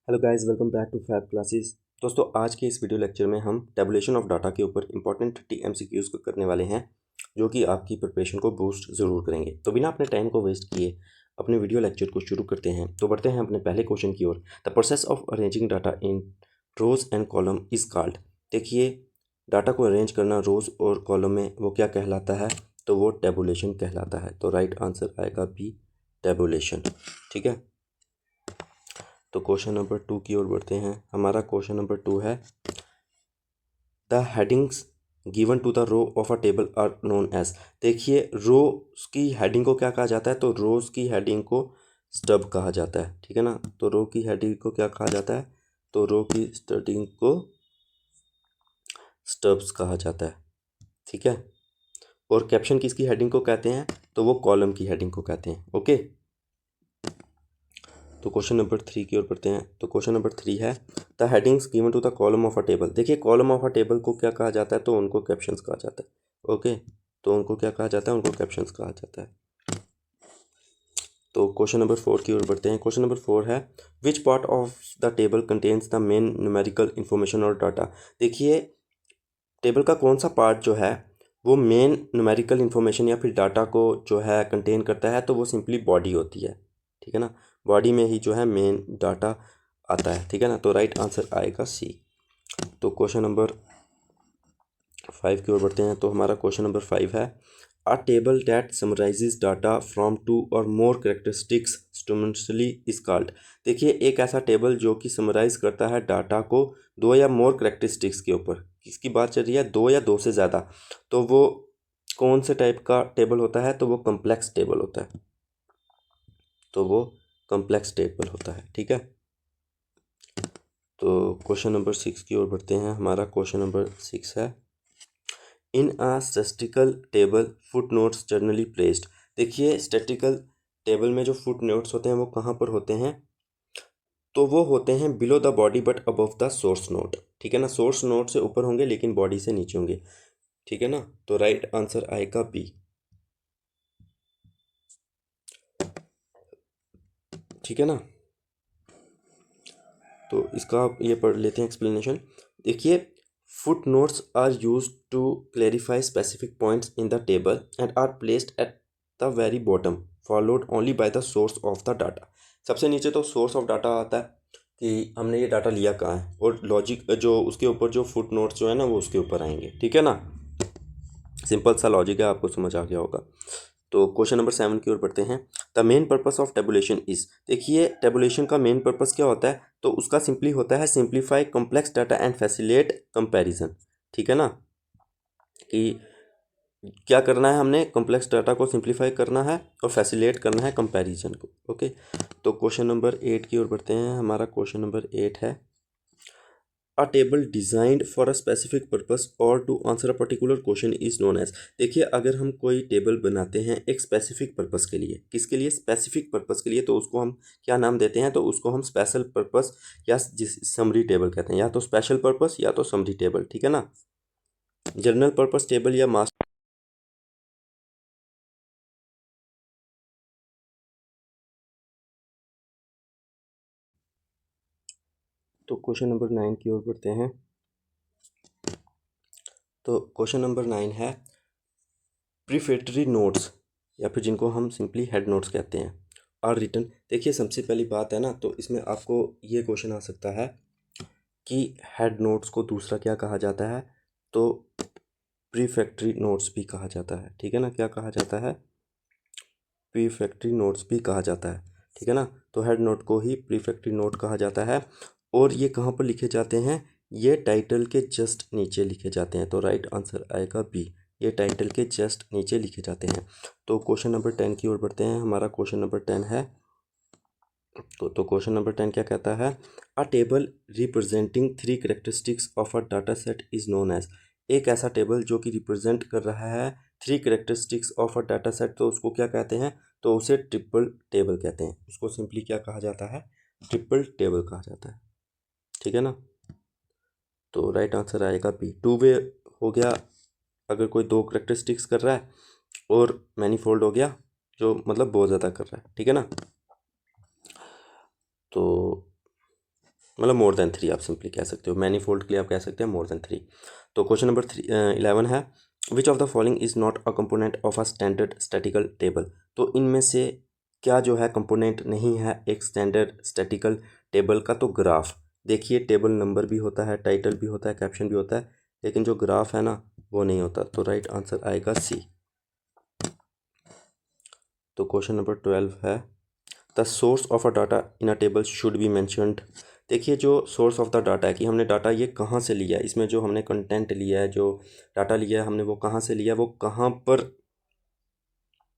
Hello guys, welcome back to Fab Classes. दोस्तों, आज के इस वीडियो लेक्चर में हम टेबुलेशन ऑफ डाटा के ऊपर इंपॉर्टेंट एमसीक्यूज़ को करने वाले हैं, जो कि आपकी प्रिपरेशन को बूस्ट ज़रूर करेंगे। तो बिना अपने टाइम को वेस्ट किए अपने वीडियो लेक्चर को शुरू करते हैं। तो बढ़ते हैं अपने पहले क्वेश्चन की ओर। The process of arranging data in rows and column is called. देखिए, डाटा को अरेंज करना रोज़ और कॉलम में वो क्या कहलाता है? तो वो टेबुलेशन कहलाता है। तो राइट आंसर आएगा बी, टेबुलेशन। ठीक है, तो क्वेश्चन नंबर 2 की ओर बढ़ते हैं। हमारा क्वेश्चन नंबर 2 है, the headings given to the row of a table are known as. देखिए, रोज की हेडिंग को क्या कहा जाता है? तो रोज की हेडिंग को स्टब कहा जाता है। ठीक है ना, तो रो की हेडिंग को क्या कहा जाता है? तो रो की हेडिंग को स्टब्स कहा जाता है। ठीक है, और कैप्शन किसकी हेडिंग को कहते हैं? तो वो कॉलम की हेडिंग को कहते हैं। ओके, तो क्वेश्चन नंबर 3 की ओर बढ़ते हैं। तो क्वेश्चन नंबर 3 है, the headings given to the column of a table. देखिए, कॉलम ऑफ अ टेबल को क्या कहा जाता है? तो उनको कैप्शंस कहा जाता है। ओके, तो उनको क्या कहा जाता है? उनको कैप्शंस कहा जाता है। तो क्वेश्चन नंबर 4 की ओर बढ़ते हैं। क्वेश्चन नंबर 4 है, which part of the table contains the main numerical information और डाटा। देखिए, टेबल का कौन सा पार्ट जो है वो मेन न्यूमेरिकल इन्फॉर्मेशन या फिर डाटा को जो है कंटेन करता है? तो वो सिंपली बॉडी होती है। ठीक है ना, बॉडी में ही जो है मेन डाटा आता है। ठीक है ना, तो राइट आंसर आएगा सी। तो क्वेश्चन नंबर 5 की ओर बढ़ते हैं। तो हमारा क्वेश्चन नंबर 5 है, a table that summarizes data from two or more characteristics simultaneously is called. देखिए, एक ऐसा टेबल जो कि समराइज करता है डाटा को दो या मोर करेक्टरिस्टिक्स के ऊपर। किसकी बात चल रही है? दो या दो से ज़्यादा। तो वो कौन से टाइप का टेबल होता है? तो वो कम्प्लेक्स टेबल होता है। तो वो कम्प्लेक्स टेबल होता है। ठीक है, तो क्वेश्चन नंबर 6 की ओर बढ़ते हैं। हमारा क्वेश्चन नंबर 6 है, in a statistical table foot notes generally placed. देखिए, स्टैटिस्टिकल टेबल में जो फुट नोट्स होते हैं वो कहाँ पर होते हैं? तो वो होते हैं below the body but above the source note. ठीक है ना, सोर्स नोट से ऊपर होंगे लेकिन बॉडी से नीचे होंगे। ठीक है ना, तो राइट आंसर आएगा बी। ठीक है ना, तो इसका आप ये पढ़ लेते हैं एक्सप्लेनेशन। देखिए, footnotes are used to clarify specific points in the table and are placed at the very bottom followed only by the source of the data. सबसे नीचे तो सोर्स ऑफ डाटा आता है कि हमने ये डाटा लिया कहाँ है, और लॉजिक जो उसके ऊपर जो फुट नोट्स जो है ना वो उसके ऊपर आएंगे। ठीक है ना, सिंपल सा लॉजिक है, आपको समझ आ गया होगा। तो क्वेश्चन नंबर 7 की ओर बढ़ते हैं। The main purpose of tabulation is. देखिए, टेबुलेशन का मेन पर्पस क्या होता है? तो उसका सिंपली होता है simplify complex data and facilitate comparison. ठीक है ना, कि क्या करना है? हमने कॉम्प्लेक्स डाटा को सिंप्लीफाई करना है और फैसिलिटेट करना है कंपैरिजन को। ओके, तो क्वेश्चन नंबर 8 की ओर बढ़ते हैं। हमारा क्वेश्चन नंबर 8 है, a table designed for a specific purpose और to answer a particular question is known as. देखिए, अगर हम कोई टेबल बनाते हैं एक स्पेसिफिक पर्पस के लिए, किसके लिए? स्पेसिफिक पर्पस के लिए, तो उसको हम क्या नाम देते हैं? तो उसको हम स्पेशल पर्पस या जिस समरी टेबल कहते हैं, या तो स्पेशल पर्पस या तो समरी टेबल। ठीक है ना, जनरल पर्पस टेबल या मास्टर। तो क्वेश्चन नंबर 9 की ओर बढ़ते हैं। तो क्वेश्चन नंबर 9 है, प्रीफेक्टरी नोट्स या फिर जिनको हम सिंपली हेड नोट्स कहते हैं आर रिटन। देखिए, सबसे पहली बात है ना, तो इसमें आपको ये क्वेश्चन आ सकता है कि हेड नोट्स को दूसरा क्या कहा जाता है? तो प्रीफेक्टरी नोट्स भी कहा जाता है। ठीक है ना, क्या कहा जाता है? प्रीफेक्टरी नोट्स भी कहा जाता है। ठीक है ना, तो हेड नोट को ही प्रीफेक्टरी नोट कहा जाता है। और ये कहाँ पर लिखे जाते हैं? ये टाइटल के जस्ट नीचे लिखे जाते हैं। तो राइट आंसर आएगा बी, ये टाइटल के जस्ट नीचे लिखे जाते हैं। तो क्वेश्चन नंबर 10 की ओर बढ़ते हैं। हमारा क्वेश्चन नंबर 10 है, तो क्वेश्चन नंबर 10 क्या कहता है? A table representing three characteristics of a data set is known as. एक ऐसा टेबल जो कि रिप्रेजेंट कर रहा है three characteristics of a data set, तो उसको क्या कहते हैं? तो उसे ट्रिपल टेबल कहते हैं। उसको सिंपली क्या कहा जाता है? ट्रिपल टेबल कहा जाता है। ठीक है ना, तो राइट आंसर आएगा बी, टू वे हो गया अगर कोई दो करेक्टरिस्टिक्स कर रहा है, और मैनीफोल्ड हो गया जो मतलब बहुत ज़्यादा कर रहा है। ठीक है ना, तो मतलब मोर देन 3 आप सिंपली कह सकते हो, मैनीफोल्ड के लिए आप कह सकते हैं मोर देन 3। तो क्वेश्चन नंबर 11 है, which of the following is not a component of a standard statistical table. तो इनमें से क्या जो है कंपोनेंट नहीं है एक स्टैंडर्ड स्टैटिकल टेबल का? तो ग्राफ। देखिए टेबल नंबर भी होता है, टाइटल भी होता है, कैप्शन भी होता है, लेकिन जो ग्राफ है ना वो नहीं होता। तो राइट आंसर आएगा सी। तो क्वेश्चन नंबर 12 है, the source of a data in a table should be mentioned. देखिए जो सोर्स ऑफ द डाटा है कि हमने डाटा ये कहाँ से लिया है, इसमें जो हमने कंटेंट लिया है, जो डाटा लिया है हमने वो कहाँ से लिया है, वो कहाँ पर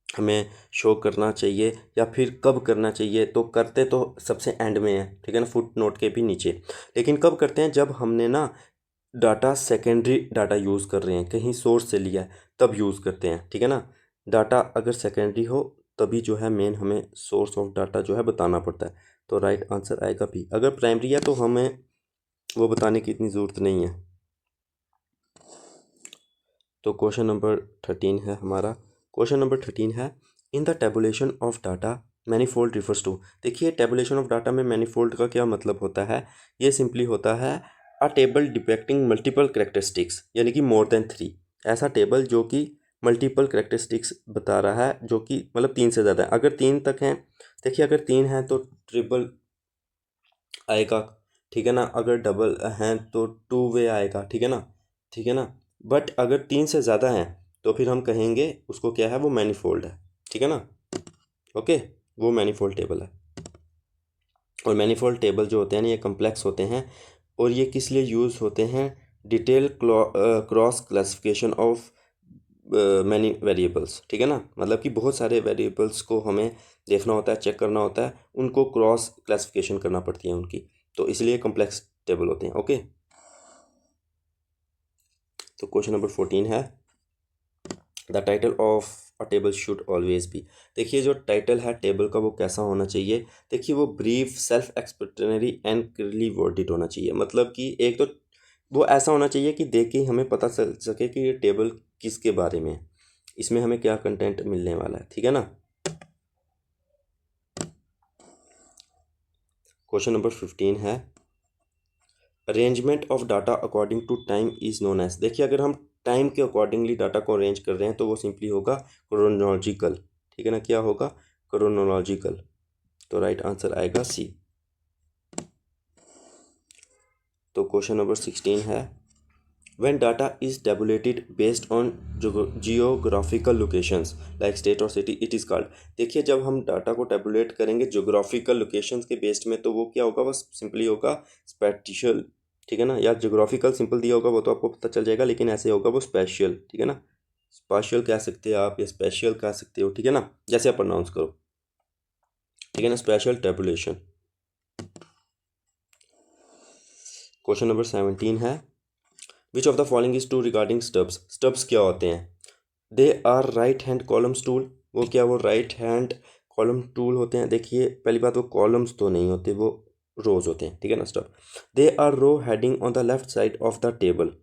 हमें शो करना चाहिए या फिर कब करना चाहिए। तो करते तो सबसे एंड में है, ठीक है ना, फुट नोट के भी नीचे। लेकिन कब करते हैं? जब हमने ना डाटा सेकेंडरी डाटा यूज़ कर रहे हैं, कहीं सोर्स से लिया है, तब यूज़ करते हैं, ठीक है ना। डाटा अगर सेकेंडरी हो तभी जो है मेन हमें सोर्स ऑफ डाटा जो है बताना पड़ता है। तो राइट आंसर आएगा बी। अगर प्राइमरी है तो हमें वो बताने की इतनी ज़रूरत नहीं है। तो क्वेश्चन नंबर 13 है हमारा। क्वेश्चन नंबर 13 है, in the tabulation of data manifold refers to. देखिए टेबुलेशन ऑफ डाटा में मैनीफोल्ड का क्या मतलब होता है? ये सिंपली होता है a table depicting multiple characteristics, यानी कि मोर देन 3। ऐसा टेबल जो कि मल्टीपल करेक्टरिस्टिक्स बता रहा है, जो कि मतलब 3 से ज़्यादा है। अगर 3 तक हैं, देखिए अगर 3 हैं तो ट्रिपल आएगा, ठीक है ना। अगर डबल हैं तो टू वे आएगा, ठीक है ना, ठीक है ना। बट अगर 3 से ज़्यादा हैं तो फिर हम कहेंगे उसको क्या है, वो मैनीफोल्ड है, ठीक है ना। ओके, वो मैनीफोल्ड टेबल है। और मैनीफोल्ड टेबल जो होते हैं ना ये कम्प्लेक्स होते हैं, और ये किस लिए यूज़ होते हैं? Detail cross classification of many variables, ठीक है ना। मतलब कि बहुत सारे वेरिएबल्स को हमें देखना होता है, चेक करना होता है, उनको क्रॉस क्लासिफिकेशन करना पड़ती है उनकी, तो इसलिए कम्प्लेक्स टेबल होते हैं। ओके, तो क्वेश्चन नंबर 14 है, the title of a table should always be. देखिए जो टाइटल है टेबल का वो कैसा होना चाहिए? देखिए वो brief, self explanatory and clearly worded होना चाहिए। मतलब कि एक तो वो ऐसा होना चाहिए कि देख के ही हमें पता चल सके कि ये टेबल किसके बारे में है, इसमें हमें क्या कंटेंट मिलने वाला है, ठीक है ना। क्वेश्चन नंबर 15 है, arrangement of data according to time is known as. देखिए अगर हम टाइम के अकॉर्डिंगली डाटा को अरेंज कर रहे हैं तो वो सिंपली होगा क्रोनोलॉजिकल, ठीक है ना। क्या होगा? क्रोनोलॉजिकल। तो राइट आंसर आएगा सी। तो क्वेश्चन नंबर 16 है, when data is tabulated based on geographical locations like state or city it is called। देखिए जब हम डाटा को टेबुलेट करेंगे जोग्राफिकल लोकेशंस के बेस्ड में तो वो क्या होगा? बस सिंपली होगा स्पेटिशियल, ठीक है ना। या जोग्राफिकल सिंपल दिया होगा वो तो आपको पता चल जाएगा, लेकिन ऐसे होगा वो स्पेशियल, ठीक है ना। स्पाशियल कह सकते हैं आप या स्पेशियल कह सकते हो, ठीक है ना, जैसे आप प्रोनाउंस करो, ठीक है ना, स्पेशल टेबुलेशन। क्वेश्चन नंबर 17 है, which of the following is true regarding stubs. Stubs क्या होते हैं? They are right hand columns tool. वो क्या, वो राइट हैंड कॉलम टूल होते हैं। देखिए पहली बात वो कॉलम्स तो नहीं होते, वो रोज होते हैं, ठीक है ना, stub. They are row heading on the left side of the table.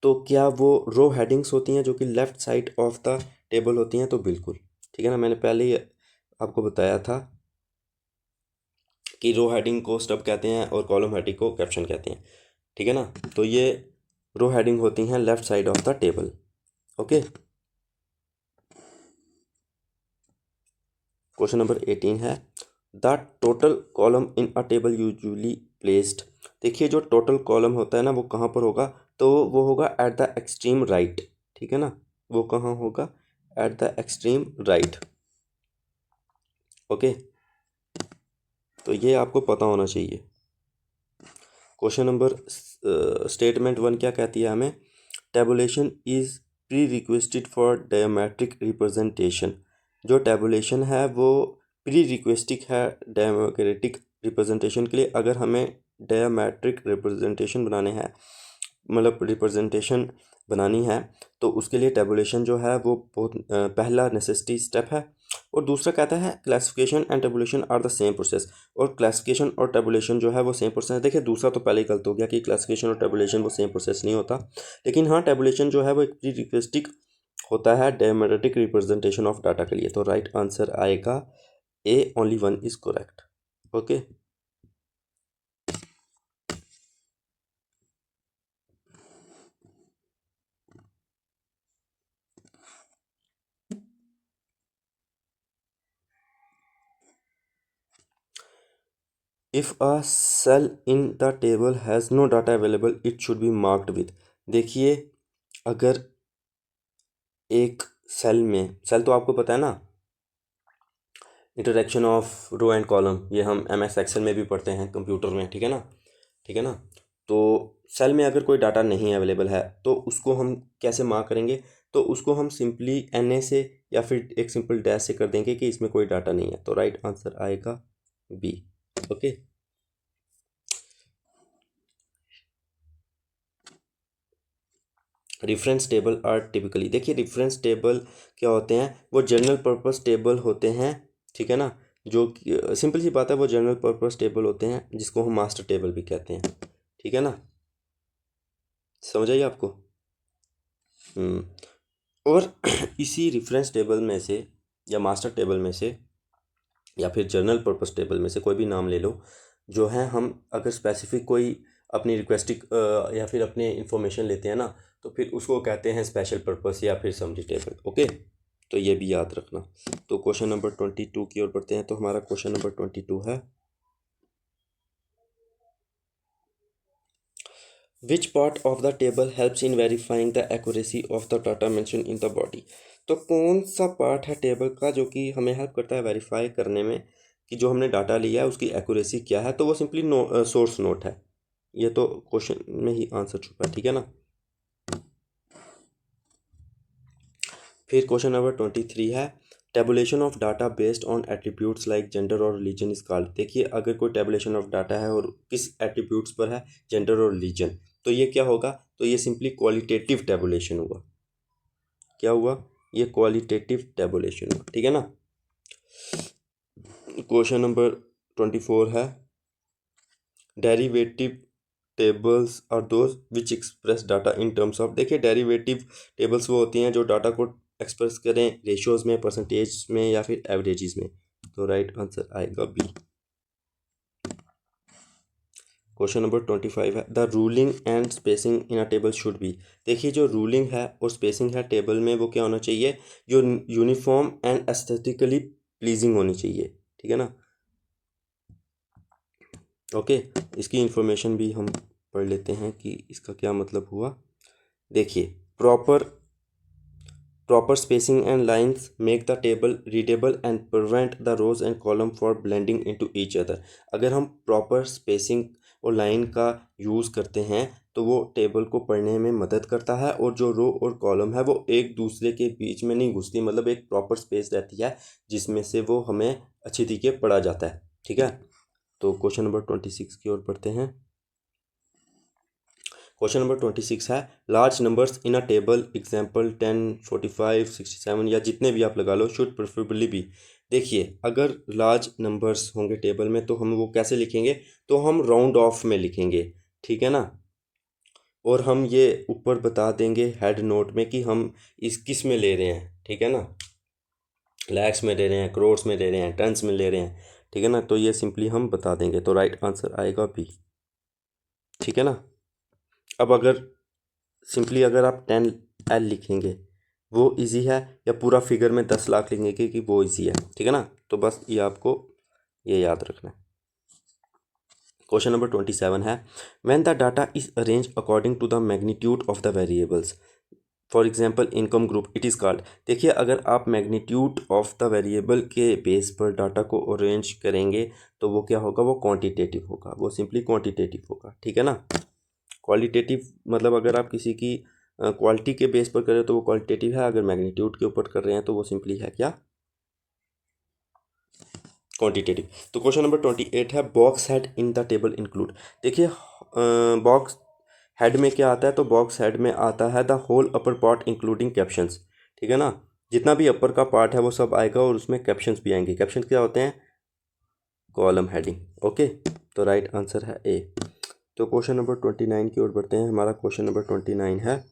तो क्या वो रो हेडिंग्स होती हैं जो कि left side of the table होती हैं? तो बिल्कुल, ठीक है ना, मैंने पहले ही आपको बताया था कि रो हेडिंग को स्टब कहते हैं और कॉलम हेडिंग को कैप्शन कहते हैं, ठीक है ना। तो ये रो हेडिंग होती हैं left side of the table. Okay, question number 18 है, the total column in a table usually placed. देखिए जो टोटल कॉलम होता है ना वो कहाँ पर होगा? तो वो होगा एट द एक्सट्रीम राइट, ठीक है ना। वो कहाँ होगा? At the extreme right. Okay, तो ये आपको पता होना चाहिए। क्वेश्चन नंबर स्टेटमेंट 1 क्या कहती है हमें? Tabulation is pre requested for diametric representation. जो टेबुलेशन है वो प्री रिक्वेस्टिक है डेमोक्रेटिक रिप्रेजेंटेशन के लिए। अगर हमें डायमेट्रिक रिप्रेजेंटेशन बनाने हैं, मतलब रिप्रेजेंटेशन बनानी है, तो उसके लिए टेबुलेशन जो है वो बहुत पहला नेसेसिटी स्टेप है। और दूसरा कहता है classification and tabulation are the same process. और क्लासिफिकेशन और टेबुलेशन जो है वो सेम प्रोसेस है। देखिए दूसरा तो पहले ही गलत हो गया कि क्लासिफिकेशन और टेबुलेशन वो सेम प्रोसेस नहीं होता, लेकिन हाँ टेबुलेशन जो है वो एक प्री रिक्वेस्टिक होता है डेमोक्रेटिक रिप्रेजेंटेशन ऑफ डाटा के लिए। तो राइट आंसर आएगा A, only one is correct. Okay, if a cell in the table has no data available it should be marked with. देखिए, अगर एक सेल तो आपको पता है ना, interaction of row and column, ये हम एम एस एक्सेल में भी पढ़ते हैं कंप्यूटर में, ठीक है ना, ठीक है ना। तो सेल में अगर कोई डाटा नहीं अवेलेबल है तो उसको हम कैसे मार्क करेंगे? तो उसको हम सिंपली एन ए से या फिर एक सिंपल डैश से कर देंगे कि इसमें कोई डाटा नहीं है, तो राइट आंसर आएगा B. Okay, reference table are typically, देखिए रेफरेंस टेबल क्या होते हैं? वो जनरल पर्पस टेबल होते हैं, ठीक है ना। जो सिंपल सी बात है, वो जनरल पर्पस टेबल होते हैं जिसको हम मास्टर टेबल भी कहते हैं, ठीक है ना। समझ आइए आपको? हम्म। और इसी रेफरेंस टेबल में से या मास्टर टेबल में से या फिर जनरल पर्पस टेबल में से कोई भी नाम ले लो, जो है हम अगर स्पेसिफिक कोई अपनी रिक्वेस्टिक या फिर अपने इंफॉर्मेशन लेते हैं ना, तो फिर उसको कहते हैं स्पेशल पर्पस या फिर समरी टेबल। ओके, तो ये भी याद रखना। तो क्वेश्चन नंबर 22 की ओर बढ़ते हैं। तो हमारा क्वेश्चन नंबर 22 है, which part of the table helps in verifying the accuracy of the data mention in the body. तो कौन सा पार्ट है टेबल का जो कि हमें हेल्प करता है वेरीफाई करने में कि जो हमने डाटा लिया है उसकी एक्यूरेसी क्या है? तो वो सिंपली सोर्स नोट है। ये तो क्वेश्चन में ही आंसर छुपा है, ठीक है ना। फिर क्वेश्चन नंबर 23 है, tabulation of data based on attributes like gender और रिलीजन इज कॉल्ड। देखिए, अगर कोई टेबुलेशन ऑफ डाटा है और किस एट्रीब्यूट्स पर है, जेंडर और रिलीजन, तो ये क्या होगा? तो ये सिंपली क्वालिटेटिव टेबुलेशन हुआ। क्या हुआ? ये क्वालिटेटिव टेबुलेशन हुआ, ठीक है ना। क्वेश्चन नंबर 24 है, derivative tables are those which express data in terms of. देखिए, डेरिवेटिव टेबल्स वो होती हैं जो डाटा को एक्सप्रेस करें रेशियोज में, परसेंटेज में या फिर एवरेजेस में। तो राइट आंसर आएगा बी। क्वेश्चन नंबर 25 है, the ruling and spacing in a table should be. देखिए, जो रूलिंग है और स्पेसिंग है टेबल में, वो क्या होना चाहिए? जो यूनिफॉर्म एंड एस्थेटिकली प्लीजिंग होनी चाहिए, ठीक है ना। ओके, इसकी इंफॉर्मेशन भी हम पढ़ लेते हैं कि इसका क्या मतलब हुआ। देखिए, proper proper spacing and lines make the table readable and prevent the rows and column for blending into each other. अगर हम प्रॉपर स्पेसिंग और लाइन का यूज़ करते हैं तो वो टेबल को पढ़ने में मदद करता है, और जो रो और कॉलम है वो एक दूसरे के बीच में नहीं घुसती, मतलब एक प्रॉपर स्पेस रहती है जिसमें से वो हमें अच्छी तरीके पढ़ा जाता है, ठीक है। तो क्वेश्चन नंबर 26 की ओर बढ़ते हैं। क्वेश्चन नंबर 26 है, large numbers in a table example 10, 45, 67 या जितने भी आप लगा लो, शुड प्रेफरेबली बी। देखिए, अगर लार्ज नंबर्स होंगे टेबल में तो हम वो कैसे लिखेंगे? तो हम राउंड ऑफ में लिखेंगे, ठीक है ना। और हम ये ऊपर बता देंगे हेड नोट में कि हम इस किस में ले रहे हैं, ठीक है ना। लैक्स में ले रहे हैं, करोड्स में ले रहे हैं, टन्स में ले रहे हैं, ठीक है ना। तो ये सिंपली हम बता देंगे, तो राइट आंसर आएगा बी, ठीक है ना। अब अगर सिंपली अगर आप 10L लिखेंगे वो इजी है, या पूरा फिगर में 10 लाख लिखेंगे कि वो इजी है, ठीक है ना। तो बस ये आपको ये याद रखना है। क्वेश्चन नंबर 27 है, when the data is arrange according to the magnitude of the variables, for example income group, it is called. देखिए, अगर आप मैग्नीट्यूड ऑफ द वेरिएबल के बेस पर डाटा को अरेंज करेंगे तो वो क्या होगा? वो क्वांटिटेटिव होगा, वो सिंपली क्वांटिटेटिव होगा, ठीक है ना। क्वालिटेटिव मतलब अगर आप किसी की क्वालिटी के बेस पर कर रहे हो तो वो क्वालिटेटिव है, अगर मैग्नीट्यूड के ऊपर कर रहे हैं तो वो सिंपली है क्या? क्वांटिटेटिव। तो क्वेश्चन नंबर 28 है, box head in the table include. देखिए, बॉक्स हेड में क्या आता है? तो बॉक्स हेड में आता है the whole upper part including captions, ठीक है ना। जितना भी अपर का पार्ट है वो सब आएगा और उसमें कैप्शंस भी आएंगे। कैप्शन क्या होते हैं? Column heading. ओके, तो राइट आंसर है ए। तो क्वेश्चन नंबर 29 की ओर बढ़ते हैं। हमारा क्वेश्चन नंबर 29 है,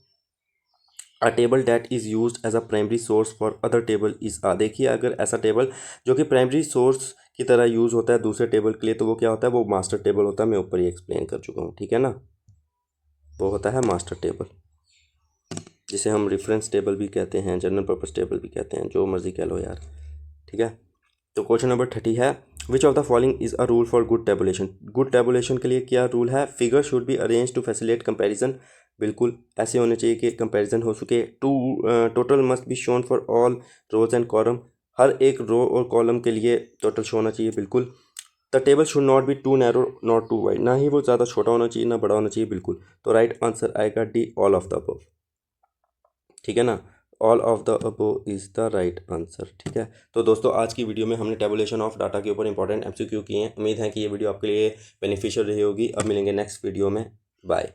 a table that is use as a primary source for other table is आ। देखिए, अगर ऐसा टेबल जो कि प्राइमरी सोर्स की तरह यूज़ होता है दूसरे टेबल के लिए, तो वो क्या होता है? वो मास्टर टेबल होता है। मैं ऊपर ही एक्सप्लेन कर चुका हूँ, ठीक है ना। वो होता है मास्टर टेबल, जिसे हम रेफरेंस टेबल भी कहते हैं, जनरल पर्पस टेबल भी कहते हैं, जो मर्जी कह लो यार, ठीक है। तो क्वेश्चन नंबर 30 है, which of the following is a rule for good tabulation. Good tabulation के लिए क्या रूल है? Figure should be arrange to facilitate comparison. बिल्कुल ऐसे होने चाहिए कि कंपैरिजन हो सके। Total must be shown for all rows and column. हर एक रो और कॉलम के लिए टोटल शो होना चाहिए। बिल्कुल। The table should not be too narrow not too wide. ना ही वो ज़्यादा छोटा होना चाहिए ना बड़ा होना चाहिए। बिल्कुल। तो राइट आंसर आएगा D, all of the above. ठीक है ना, all of the above is the right answer. ठीक है, तो दोस्तों आज की वीडियो में हमने टेबुलेशन ऑफ डाटा के ऊपर इंपॉर्टेंट एमसीक्यू किए हैं। उम्मीद है कि ये वीडियो आपके लिए बेनिफिशियल रही होगी। अब मिलेंगे नेक्स्ट वीडियो में। बाय।